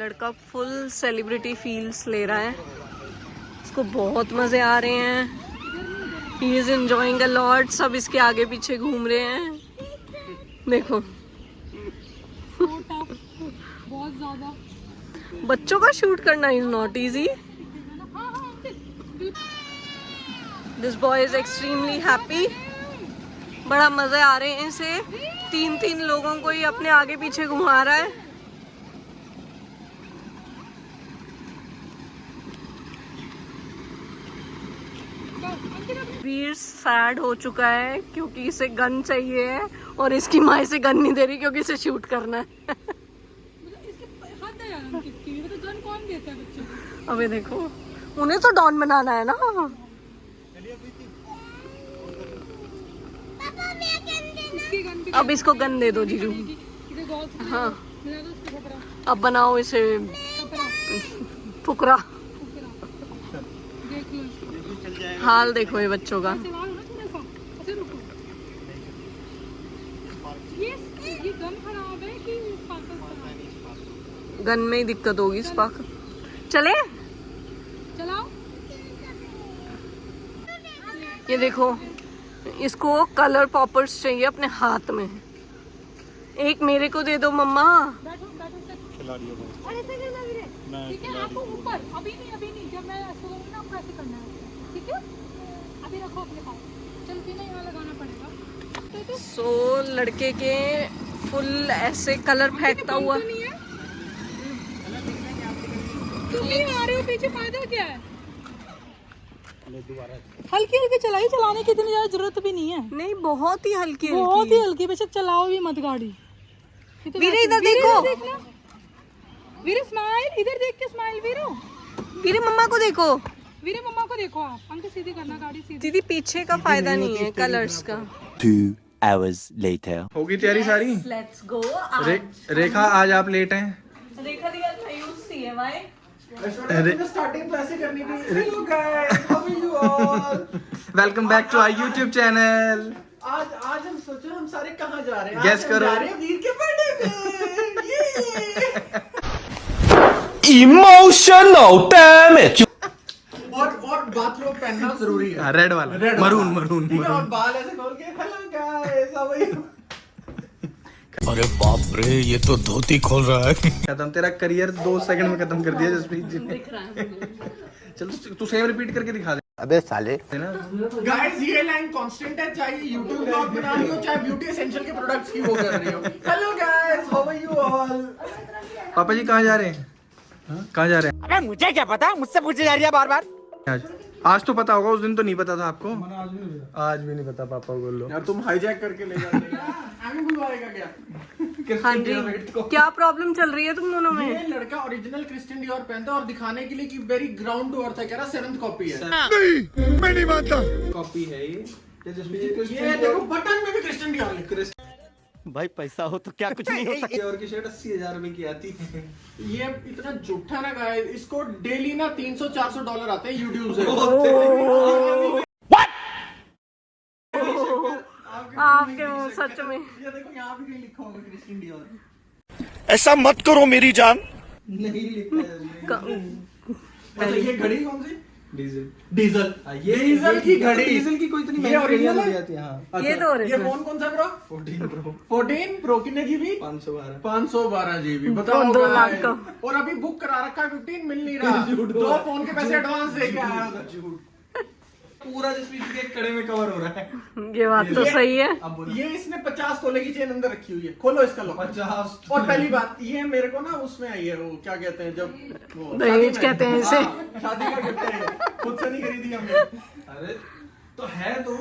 लड़का full celebrity feels ले रहा है, इसको बहुत मजे आ रहे हैं। He is enjoying a lot. सब इसके आगे पीछे घूम रहे हैं, देखो। बहुत ज्यादा बच्चों का शूट करना is not easy. This boy is extremely happy. बड़ा मजे आ रहे हैं इसे। 3 लोगों को ही अपने आगे पीछे घुमा रहा है। वीर सैड हो चुका है क्योंकि इसे गन चाहिए है और इसकी माँ इसे गन नहीं दे रही क्योंकि इसे शूट करना है। गन कौन देता है बच्चों को? अबे देखो, उन्हें तो डॉन बनाना है ना। अब इसको गन दे दो जीजू। हाँ, अब बनाओ इसे फुकरा। हाल देखो ये बच्चों का। ये गन खराब है कि गन में ही दिक्कत होगी स्पार्क। चले चलाओ। ये देखो, इसको कलर पॉपर्स चाहिए अपने हाथ में। एक मेरे को दे दो मम्मा। अरे ठीक है, आपको ऊपर अभी नहीं जब मैं ऐसे करूंगी ना आपको ऐसे करना है, ठीक है? अभी रखो अपने पास। चल फिर यहाँ लगाना पड़ेगा। सो लड़के के फुल ऐसे कलर फेंकता हुआ। तुम नहीं आ रहे हो पीछे, फायदा क्या है? हल्की हल्की चलाई, चलाने की इतनी ज्यादा जरूरत भी नहीं है। नहीं, बहुत ही हल्की बहुत ही हल्की, बेशक चलाओ भी मत गाड़ी। वीरे इधर देखो। वीरे स्माइल, इधर देख के स्माइल। वीरे मम्मा को देखो। वीरे मम्मा को देखो। आप अंक सीधी करना गाड़ी सीधी। दीदी पीछे का फायदा नहीं है कलर्स का। 2 hours later. होगी तैयारी सारी? Let's go. रेखा आज आप लेट हैं। रेखा दी आई यूज सी है भाई। स्टार्टिंग तो ऐसे करनी थी। Hello guys, how are you all? Welcome back to our YouTube channel. आज हम सोचो हम सारे कहाँ जा रहे हैं? गेस करो। जा रहे हैं वीर के बर्थडे पे। Emotional damage. और बाथरूम पहनना जरूरी है। रेड वाला, मरून। ठीक है, और बाल ऐसे खोल के hello guys, how are you? अरे बाप रे, ये तो धोती खोल रहा है। खत्म तेरा करियर 2 सेकंड में खत्म कर दिया जसप्रीत जी ने। दिख रहा है। चलो तू सेम रिपीट करके दिखा दे। अबे साले। गाइस ये लाइन कांस्टेंट है, चाहे YouTube ब्लॉग बना रही हो चाहे ब्यूटी एसेंशियल के प्रोडक्ट्स की वो कर रही हो। Hello guys, how are you all? पापा जी कहाँ जा रहे हैं? कहाँ जा रहे हैं? अबे मुझे क्या पता, मुझसे पूछे जा रही है बार बार। आज तो पता होगा, उस दिन तो नहीं पता था आपको। आज भी नहीं पता पापा को बोल लो यार, तुम हाईजैक करके ले जाते हो। हमें बुलवाएगा क्या? हाँ जी, क्या प्रॉब्लम चल रही है तुम दोनों में? ये लड़का ओरिजिनल क्रिश्चियन डियोर पहनता है और दिखाने के लिए कि वेरी ग्राउंड टू अर्थ है, कह रहा 7th कॉपी है। नहीं, मैं नहीं मानता। कॉपी है ये देखो बटन में भी क्रिश्चियन डियोर लिखा है। भाई पैसा हो तो क्या कुछ नहीं हो सकता। और की शर्ट 80,000 रुपए की आती है। ये इतना झूठा ना गाइस, इसको डेली ना $300-400 आते हैं यूट्यूब से। आपके मुंह सच में। ये देखो यहाँ भी कहीं लिखा होगा क्रिश्चियन डियोर। ऐसा मत करो मेरी जान। नहीं लिखा है। अच्छा ये घड़ी कौन सी? डीजल। ये डीजल की घड़ी। डीजल की कोई इतनी महंगी घड़ी नहीं आती है। हाँ, ये तो ये फोन कौन सा ब्रो? 14 प्रो कितने जीबी? 512 जीबी। बताओ 2 लाख का। और अभी बुक करा रखा है, 15 मिल नहीं रहा। 2 फोन के पैसे एडवांस दे के आया था। झूठ। पूरा जसप्रीत के कड़े में कवर हो रहा है। ये बात तो सही है। ये इसने 50 तोले की चेन अंदर रखी हुई है। खोलो इसका लॉक। 50। और पहली बात ये मेरे को ना उसमें आई है, वो क्या कहते हैं जब दहेज कहते हैं इसे। शादी का गिफ्ट है, खुद से नहीं खरीदी हमने। अरे तो है तो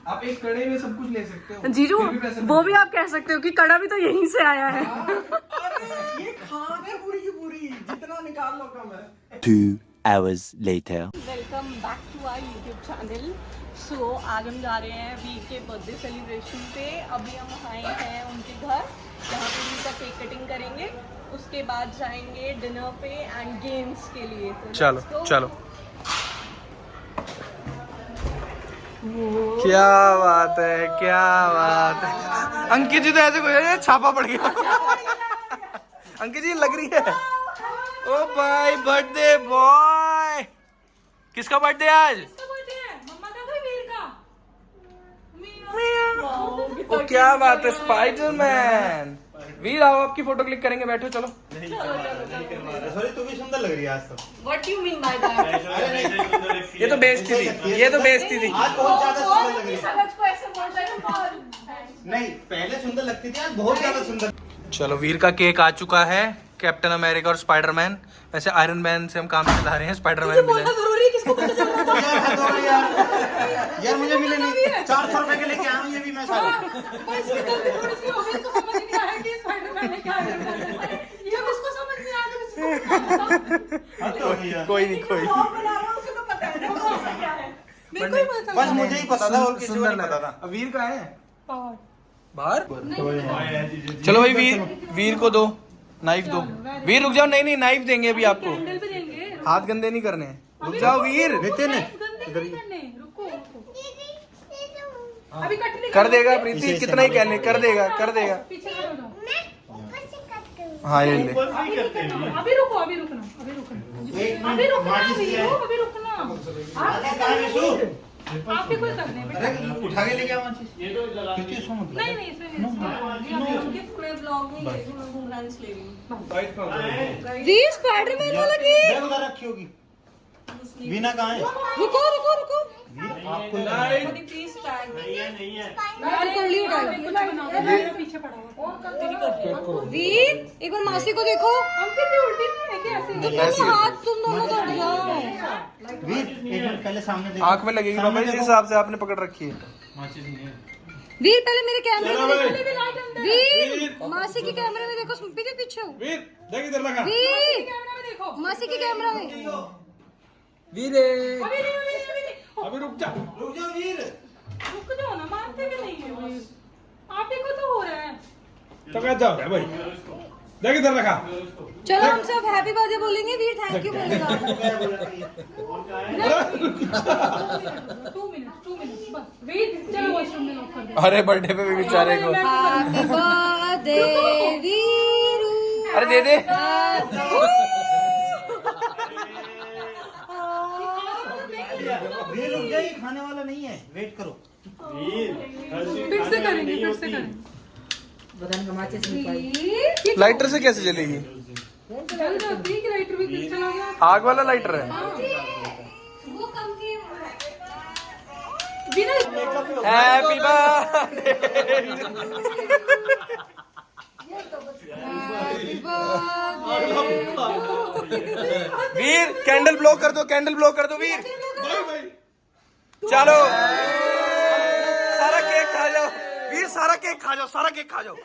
आप एक कड़े में सब कुछ ले सकते हो जीजू, वो भी आप कह सकते हो कि कड़ा भी तो यहीं से आया है। अरे ये खान है पूरी की पूरी, जितना निकाल लो कम है। 2 hours later. Welcome back to our YouTube channel. So आज हम जा रहे हैं वीर के बर्थडे सेलिब्रेशन पे। अभी हम आए हैं उनके घर, जहाँ पे वीर का केक कटिंग करेंगे। उसके बाद जाएंगे डिनर पे एंड गेम्स के लिए। तो चलो क्या बात है, क्या बात है। अंकित जी तो ऐसे कोई छापा पड़ गया। अंकित जी लग रही है। ओ भाई बर्थडे बॉय, किसका बर्थडे आज? इसका बर्थडे है, मम्मा का कोई वीर का। ओ क्या बात है, स्पाइडरमैन। वीर आओ, आपकी फोटो क्लिक करेंगे, बैठो चलो। सॉरी, तू भी सुंदर लग रही है आज तो। What do you mean by that? ये तो बेइज्जती थी, ये तो बेइज्जती थी। आज बहुत ज्यादा सुंदर लग रही है। समझ को ऐसे बोल रहे हो और नहीं, पहले सुंदर लगती थी, आज बहुत ज्यादा सुंदर। चलो, वीर का केक आ चुका है। कैप्टन अमेरिका और स्पाइडरमैन, वैसे आयरन मैन से हम काम चला रहे हैं, स्पाइडरमैन मिले। जरूरी है, किसको पता चल रहा था? यार मुझे मिले नहीं, 400 रुपए के लेके आया हूँ ये भी मैं सारे। पर इसकी गलती थोड़ी सी हो गई, इसको समझ नहीं आया कि स्पाइडरमैन ने क्या करना है। ये किसको समझ नहीं आया, तो किसको हद हो गई यार। कोई नहीं, कोई ब्लॉग बना रहा हूँ, उसे तो पता है ना वो क्या है। मेरे को ही पता बस मुझे ही पता था और किसी को नहीं पता था। अब वीर का है पावर बाहर। चलो भाई, वीर को दो, नाइफ दो। वीर रुक जाओ, नहीं नहीं, नाइफ देंगे अभी आपको, कैंडल भी देंगे। हाथ गंदे नहीं करने। रुक जाओ वीर, देते ने गंदे नहीं करने, रुको अभी कट नहीं कर देगा प्रीति, कितना ही कहने, कर देगा, कर देगा। पीछे कर दो। हाँ ये ले। अभी रुको, अभी रुकना, अभी रुकना, अभी रुकना, अभी रुकना। आप भी कुछ करने बेटा। उठा के लेके आवा चीज। नहीं नहीं, इसमें नहीं। गिफ्ट में ब्लॉग में ये घूम रहा है इसलिए। वीर स्पाइडरमैन वाला की। बैग उधर रखी होगी। वीना कहाँ है? रुको रुको रुको, आपको प्लीज टैग यार कर लियो कुछ बना दो, मेरे पीछे पड़ा हुआ। वीर एक बार मासी को देखो, हम कितनी उल्टी नहीं है क्या ऐसे? तुम हाथ तुम दोनों कर जाओ। वीर एक मिनट पहले सामने देखो। आंख में लगेगी बाबा, जिस हिसाब से आपने पकड़ रखी है। वीर पहले मेरे कैमरे में देखो। वीर मासी के कैमरे में देखो, पीछे पीछे हो। वीर देख इधर लगा। वीर कैमरा में देखो, मासी के कैमरा में। वीर अभी नहीं, अभी रुक जा। रुक जाओ वीर। रुक जाओ ना, मानते कि नहीं है वीर? आप ही को तो हो रहा है। तो क्या जाओ भाई, देख इधर लगा। चलो हम सब हैप्पी बर्थडे बोलेंगे, वीर थैंक यू बोलेगा। 2 मिनट बस। वीर चलो वॉशरूम में लॉक कर दो। अरे बर्थडे पे भी बेचारे को। Happy birthday Veeru. अरे दे दे। वीर रुक जाइए, खाने वाला नहीं है, वेट करो। फिर से करेंगे, फिर से करेंगे। वीर लाइटर से कैसे जलेगी? चल जाती है कि लाइटर भी चला गया। आग वाला लाइटर है। वो कम की बिना happy birthday. Happy birthday. Veer candle blow कर दो, कैंडल ब्लो कर दो वीर। चलो सारा केक खा जाओ वीर, सारा केक खा जाओ, सारा केक खा जाओ।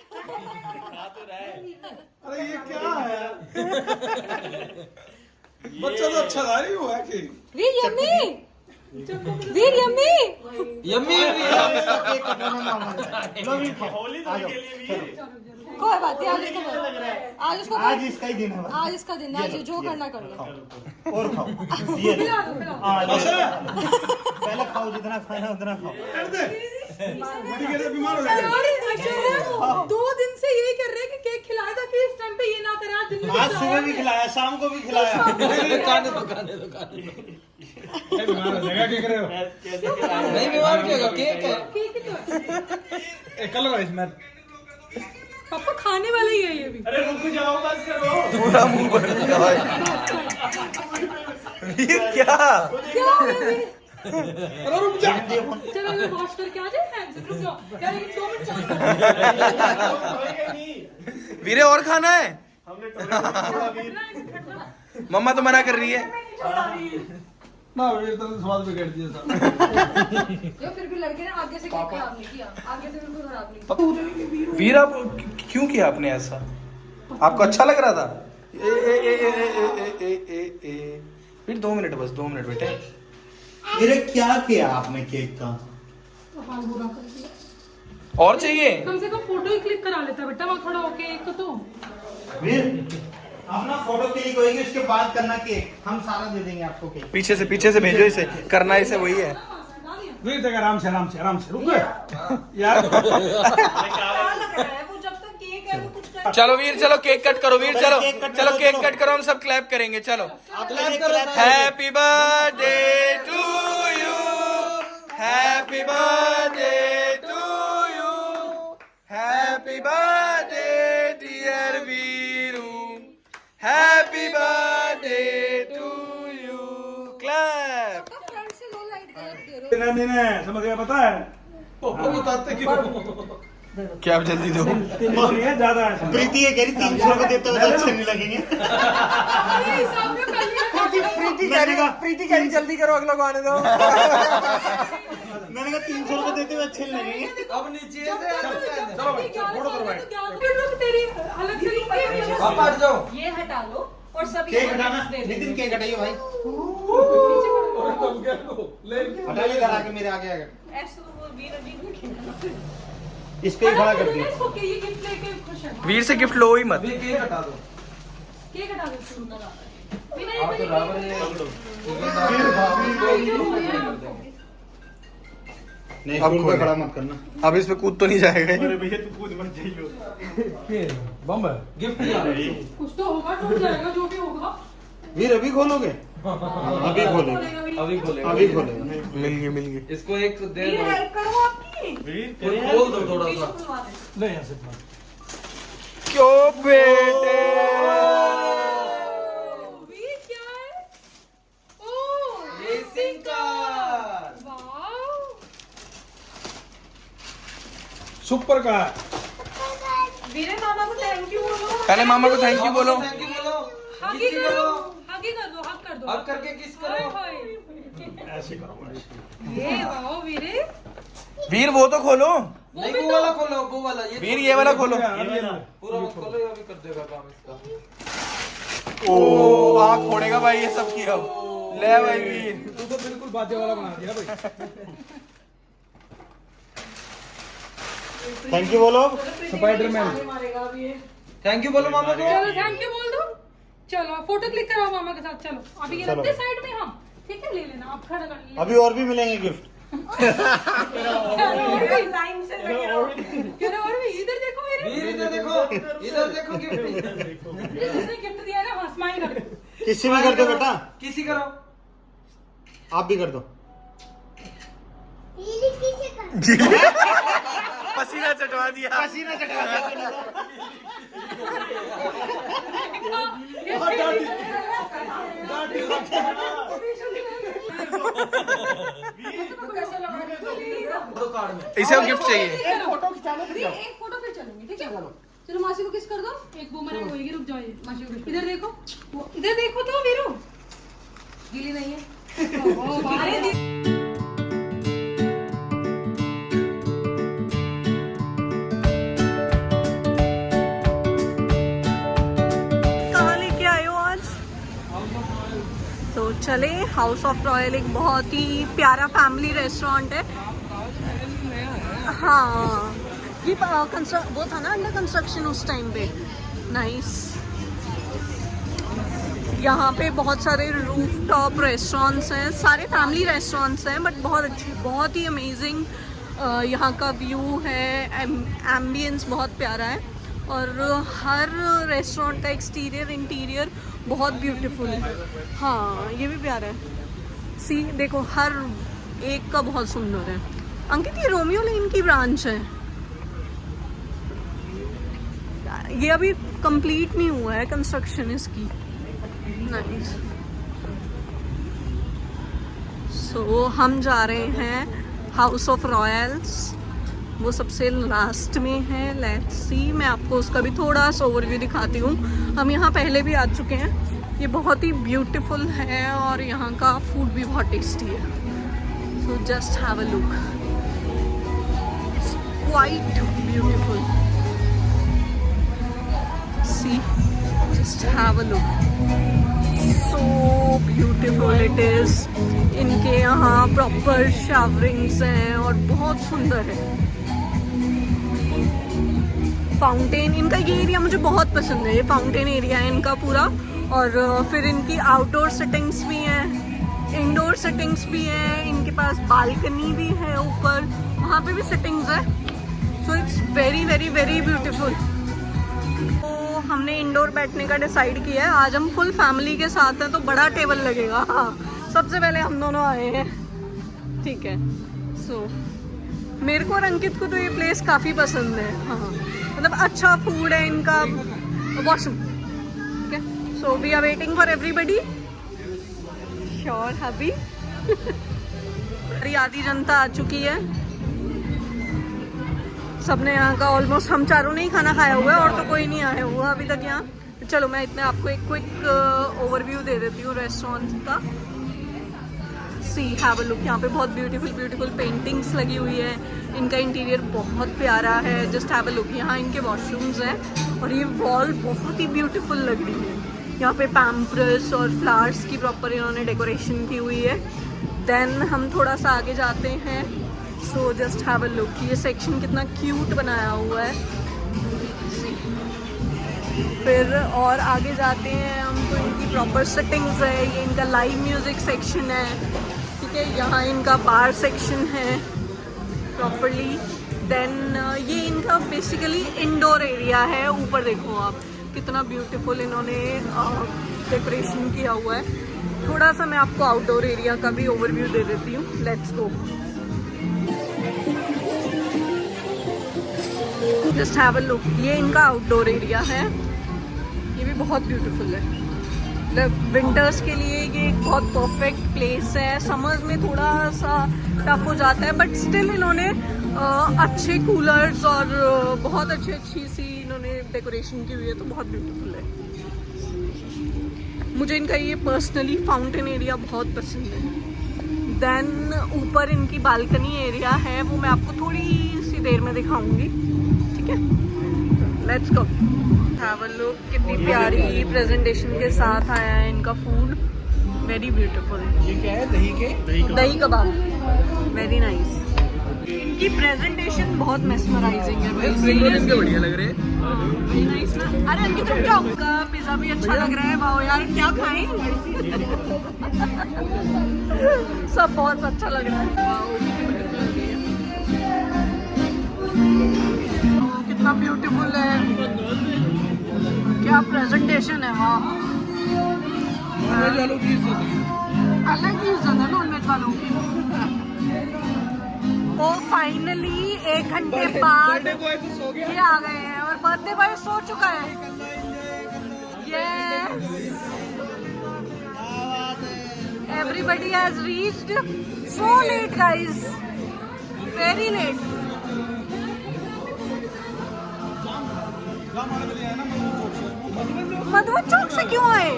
अरे ये क्या है? बच्चा तो अच्छा था नहीं हुआ कि वीर यम्मी, वीर यम्मी। यम्मी केक कटवाना ना हमारे। लो वीर खाओ। आ जाओ। कोई बात नहीं, आज इसको आज इसका ही दिन है। आज इसका दिन है, आज जो करना कर लो। और खाओ। ये खिला दो, खिला दो। पहले खाओ, जितना खाना उतना खाओ। बड़ी के लिए बीमार हो जाएगा। 2 दिन से यही कर रहे हैं कि केक खिलाया था कि इस टाइम पे ये ना करे। आज दिन में आज सुबह भी खिलाया, शाम को भी खिलाया। खाने दो बीमार हो जाएगा, क्या करे हो? नहीं बीमार क्या होगा, केक है। केक ही तो है। एक कलर है इसमें। पापा खाने वाला ही है ये भी। अरे रुक जाओ, बस करो। पूरा मुंह भर गया भाई। वीर क्या? क्या हो गया वीर? अरे रुक जा। चलो मैं वॉश करके आ जाए। रुक जाओ यार, लेकिन 2 मिनट पॉज करो। वीरे और खाना है? मम्मा तो मना कर रही है। ना वीर तो स्वाद बिगड़ दिया था। जो फिर भी लड़के ने आगे से केक खराब नहीं किया, आगे से बिल्कुल खराब नहीं किया। वीर आप क्यों किया आपने ऐसा? आपको अच्छा लग रहा था? ए ए ए ए ए ए ए ए फिर 2 मिनट, बस 2 मिनट बेटे। मेरे क्या किया आपने केक का? हाल बुरा कर दिया। और चाहिए? कम से कम फोटो ही क्लिक करा लेता बेटा, वहाँ खड़ा होके एक तो। वीर अपना फोटो क्लिक होगी, उसके बाद करना केक, हम सारा दे देंगे आपको केक। पीछे से भेजो इसे, करना इसे वही है। वीर देख आराम से रुक गए यार। क्या लग रहा है वो? जब तक केक है वो कुछ कर चलो वीर, चलो केक कट करो वीर, चलो केक कट चलो करो, केक चलो। कट करो, हम सब क्लैप करेंगे। चलो क्लैप करो। Happy birthday to you, happy birthday to you, happy birthday dear Veeru, happy birthday to you. Clap. Front से लो लाइट दे नहीं नहीं समझ गया, पता है बताते क्यों? क्या आप जल्दी दो। ज्यादा है। प्रीति ये कह रही 300 रुपए देते हुए तो अच्छे नहीं लगेंगे। प्रीति कह रही जल्दी करो, अगला को आने दो। मैंने कहा 300 रुपए देते हुए अच्छे नहीं लगेंगे। अब नीचे से चलो भाई फोटो करो भाई। तेरी अलग से आप हट जाओ। ये हटा लो और सभी केक हटाना, नितिन केक हटाइए भाई। तुम क्या लो ले हटाइए इधर आके, मेरे आगे आगे। ऐसे तो वो वीर अभी भी खेलना। इस पे ही खड़ा कर दिया। ये गिफ्ट लेके खुश है। वीर से गिफ्ट लो ही मत। अभी केक हटा दो। केक हटा दो शुरू में। आप तो बराबर है। नहीं, अब फूल पे खोले। खड़ा मत करना। अब इस पे कूद तो नहीं जाएगा। अरे भैया तू खुद मत जाइयो। बम है गिफ्ट नहीं। कुछ तो होगा, टूट जाएगा जो भी होगा। वीर अभी खोलोगे? अभी खोलेंगे, अभी खोलेगा। अभी खोलेंगे। मिल गई। इसको एक दे वीर दो। हेल्प करो आपकी। खोल दो थोड़ा पीछे सा। खुलवा दे। नहीं ऐसे इतना। क्यों बेटे? वीर क्या है? Oh racing car. Wow super car. वीरे मामा को थैंक यू बोलो। पहले मामा को थैंक यू बोलो। थैंक यू बोलो। हगी करो, हगी कर दो, हग कर दो। अब करके किस हाय करो। हाय। ऐसे करो। ये वाओ वीरे। वीर वो तो खोलो। नहीं वो वाला खोलो, वो वाला वीर ये वाला खोलो। पूरा मत खोलो, ये अभी कर देगा काम इसका। ओ आँख फोड़ेगा भाई ये सब किया। ले भाई वीर। तू तो बिल्कुल बाजे वाला बना दिया भाई। थैंक यू बोलो। स्पाइडरमैन। थैंक यू बोलो मामा को। चलो थैंक यू बोल दो। चलो फोटो क्लिक कराओ मामा के साथ। चलो अभी ये चलो। रखते साइड में हम। ठीक है ले लेना, आप खड़ा कर लीजिए। अभी और भी मिलेंगे गिफ्ट। लाइन से लगे रहो। क्यों ना, और भी इधर देखो मेरे। वीर इधर देखो, इधर देखो गिफ्ट। जिसने गिफ्ट दिया ना, हाँ स्माइल कर। किसी भी कर दो बेटा। किसी करो। आप भी कर दो। पसीना चटवा दिया। पसीना चटवा दिया। इसे वो गिफ्ट चाहिए। एक फोटो फिर चलेंगे, ठीक है? चलो मासी को किस कर दो। एक वो मैंने होएगी, रुक जाओ। ये मासी को इधर देखो, इधर देखो तो वीरू गीली नहीं है। ओहो, बाहर ही कहाँ लेके आए हो आज? तो चले, हाउस ऑफ रॉयल एक बहुत ही प्यारा फैमिली रेस्टोरेंट है। हाँ ये वो था ना अंडर कंस्ट्रक्शन उस टाइम पे। नाइस। यहाँ पे बहुत सारे रूफ टॉप रेस्टोरेंट्स हैं, सारे फैमिली रेस्टोरेंट्स हैं, बट बहुत अच्छी, बहुत ही अमेजिंग यहाँ का व्यू है। एम्बियंस बहुत प्यारा है और हर रेस्टोरेंट का एक्सटीरियर इंटीरियर बहुत ब्यूटीफुल है। हाँ ये भी प्यारा है। सी देखो हर एक का बहुत सुंदर है। अंकित ये रोमियो लेन की ब्रांच है। ये अभी कंप्लीट नहीं हुआ है कंस्ट्रक्शन इसकी। नाइस। सो हम जा रहे हैं हाउस ऑफ रॉयल्स, वो सबसे लास्ट में है। लेट्स सी, मैं आपको उसका भी थोड़ा सा ओवरव्यू दिखाती हूँ। हम यहाँ पहले भी आ चुके हैं। ये बहुत ही ब्यूटीफुल है और यहाँ का फूड भी बहुत टेस्टी है। So just have a look, it's quite beautiful. See, just have a look, so beautiful it is. इनके यहाँ प्रॉपर शावरिंग्स हैं और बहुत सुंदर है। फाउंटेन, इनका ये एरिया मुझे बहुत पसंद है। ये फाउंटेन एरिया है इनका पूरा। और फिर इनकी आउटडोर सेटिंग्स भी हैं, इंडोर सेटिंग्स भी हैं। इनके पास बालकनी भी है ऊपर, वहाँ पे भी सेटिंग्स है। So it's very very very beautiful. हमने इंडोर बैठने का डिसाइड किया है। आज हम फुल फैमिली के साथ हैं तो बड़ा टेबल लगेगा। हाँ, सबसे पहले हम दोनों आए हैं, ठीक है। सो मेरे को और अंकित को तो ये प्लेस काफ़ी पसंद है। हाँ, मतलब अच्छा फूड है इनका, वॉशरूम, ठीक है। So we are waiting for everybody. Sure happy. आधी जनता आ चुकी है, सबने यहाँ का ऑलमोस्ट, हम चारों ने ही खाना खाया हुआ है और तो कोई नहीं आया हुआ अभी तक यहाँ। चलो मैं इतने आपको एक क्विक ओवरव्यू दे देती हूँ रेस्टोरेंट का। सी हैव अ लुक, यहाँ पे बहुत ब्यूटीफुल पेंटिंग्स लगी हुई है। इनका इंटीरियर बहुत प्यारा है। जस्ट हैव अ लुक, यहाँ इनके वॉशरूम्स हैं और ये वॉल बहुत ही ब्यूटीफुल लग रही है। यहाँ पे पैम्परस और फ्लावर्स की प्रॉपर इन्होंने डेकोरेशन की हुई है। देन हम थोड़ा सा आगे जाते हैं। सो जस्ट हैव अ लुक, ये सेक्शन कितना क्यूट बनाया हुआ है। फिर और आगे जाते हैं हम तो इनकी प्रॉपर सेटिंग्स है। ये इनका लाइव म्यूजिक सेक्शन है, ठीक है। यहाँ इनका बार सेक्शन है प्रॉपरली। देन ये इनका बेसिकली इंडोर एरिया है। ऊपर देखो आप कितना ब्यूटीफुल इन्होंने डेकोरेशन किया हुआ है। थोड़ा सा मैं आपको आउटडोर एरिया का भी ओवरव्यू दे देती हूँ। Let's go. Just have a look, ये इनका आउटडोर एरिया है। ये भी बहुत ब्यूटीफुल है। विंटर्स के लिए ये एक बहुत परफेक्ट प्लेस है। समर्स में थोड़ा सा टफ हो जाता है बट स्टिल इन्होंने अच्छे कूलर्स और बहुत अच्छी सी इन्होंने डेकोरेशन की हुई है, तो बहुत ब्यूटीफुल है। मुझे इनका ये पर्सनली फाउंटेन एरिया बहुत पसंद है। देन ऊपर इनकी बालकनी एरिया है, वो मैं आपको थोड़ी सी देर में दिखाऊंगी, ठीक है। Let's go, have a look. कितनी प्यारी प्रेजेंटेशन के साथ आया है इनका फूड, वेरी ब्यूटीफुल। ये क्या है? दही कबाब, वेरी नाइस। इनकी प्रेजेंटेशन बहुत मेस्मराइजिंग है भाई, इनके बढ़िया लग रहे हैं। वेरी नाइस ना। अरे अंकित रुक जाओ, उनका पिज्जा भी अच्छा लग रहा है। वाओ यार, क्या खाएं? सब बहुत अच्छा लग रहा है। वाओ, कितना ब्यूटीफुल है, क्या प्रेजेंटेशन है। वाह, वालों की इज्जत है। अलग ही इज्जत है नॉन वेज वालों की। तो फाइनली 1 घंटे बाद ये आ गए हैं और बर्थडे बॉय सो चुका है। Yes, everybody has reached so late guys, very late. Madhuban Chowk से क्यों आए?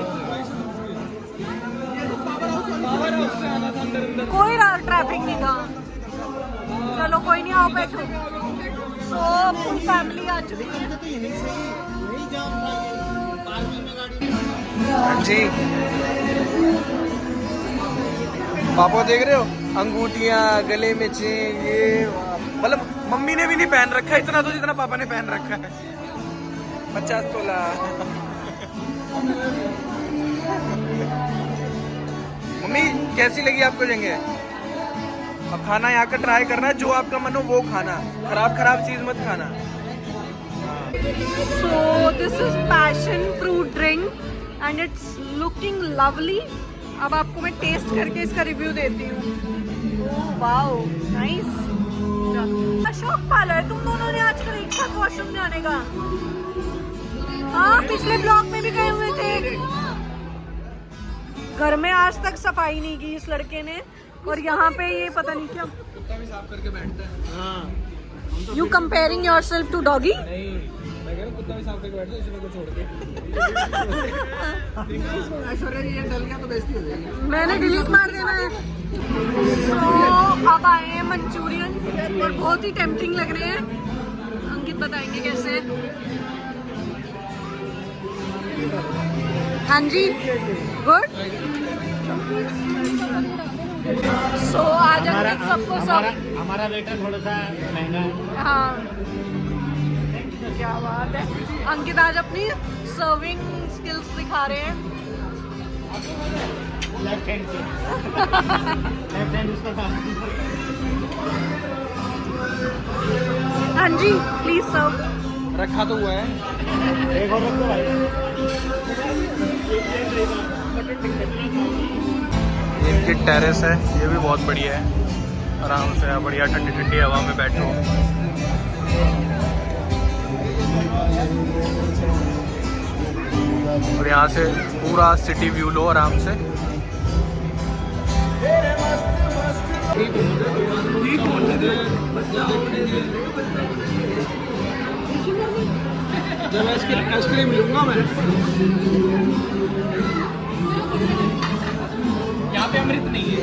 कोई ट्रैफिक नहीं था। चलो कोई नहीं, आओ बैठो। सो फुल फैमिली आ चुकी है। जी पापा देख रहे हो, अंगूठियां गले में चेन, ये मतलब मम्मी ने भी नहीं पहन रखा है इतना तो जितना पापा ने पहन रखा है। 50 तोला। मम्मी कैसी लगी आपको जगह? अब खाना यहाँ का ट्राई करना है, जो आपका मन हो वो खाना, खराब चीज मत खाना। So this is passion fruit drink and it's looking lovely. अब आपको मैं टेस्ट करके इसका रिव्यू देती हूँ। Wow, nice. शौक पाला है तुम दोनों ने आजकल एक साथ वॉशरूम जाने का। हाँ, पिछले ब्लॉग में भी गए हुए थे। घर में आज तक सफाई नहीं की इस लड़के ने, और यहाँ पे ये पता नहीं क्या कुत्ता भी साफ करके बैठता है। हाँ, you comparing yourself to doggy? नहीं, मैं कह रहा हूँ कुत्ता भी साफ करके बैठता है, इसलिए को छोड़ के। ऐश्वर्या जी ये डल गया तो बेइज्जती हो जाएगी। मैंने डिलीट मार देना है। तो अब आए हैं मंचूरियन और बहुत ही टेम्पटिंग लग रहे हैं। अंकित बताएंगे कैसे। हाँ जी, गुड। सो आज अंकित सबको सब हमारा वेटर थोड़ा सा महंगा है। हाँ, क्या बात है। अंकित आज अपनी सर्विंग स्किल्स दिखा रहे हैं। लेफ्ट हैंड से लेफ्ट हैंड उसका था। हाँ जी, प्लीज सर्व। रखा तो हुआ है। एक और रख दो भाई। इनकी टेरेस है, ये भी बहुत बढ़िया है। आराम से बढ़िया ठंडी ठंडी हवा में बैठो। और यहाँ से पूरा सिटी व्यू लो आराम से। जब आइसक्रीम लूंगा मैं। यहाँ पे अमृत नहीं है।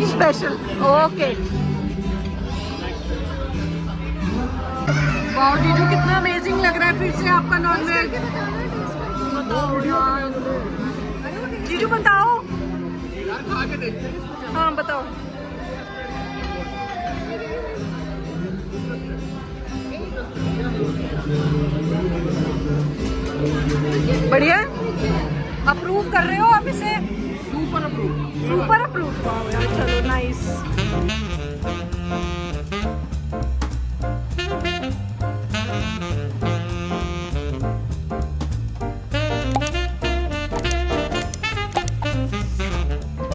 Special okay. वाओ जीजू कितना अमेजिंग लग रहा है फिर से आपका नॉन वेज। जीजू बताओ। हाँ बताओ। बढ़िया अप्रूव कर रहे हो आप इसे? Super approve. Super approve. चलो नाइस।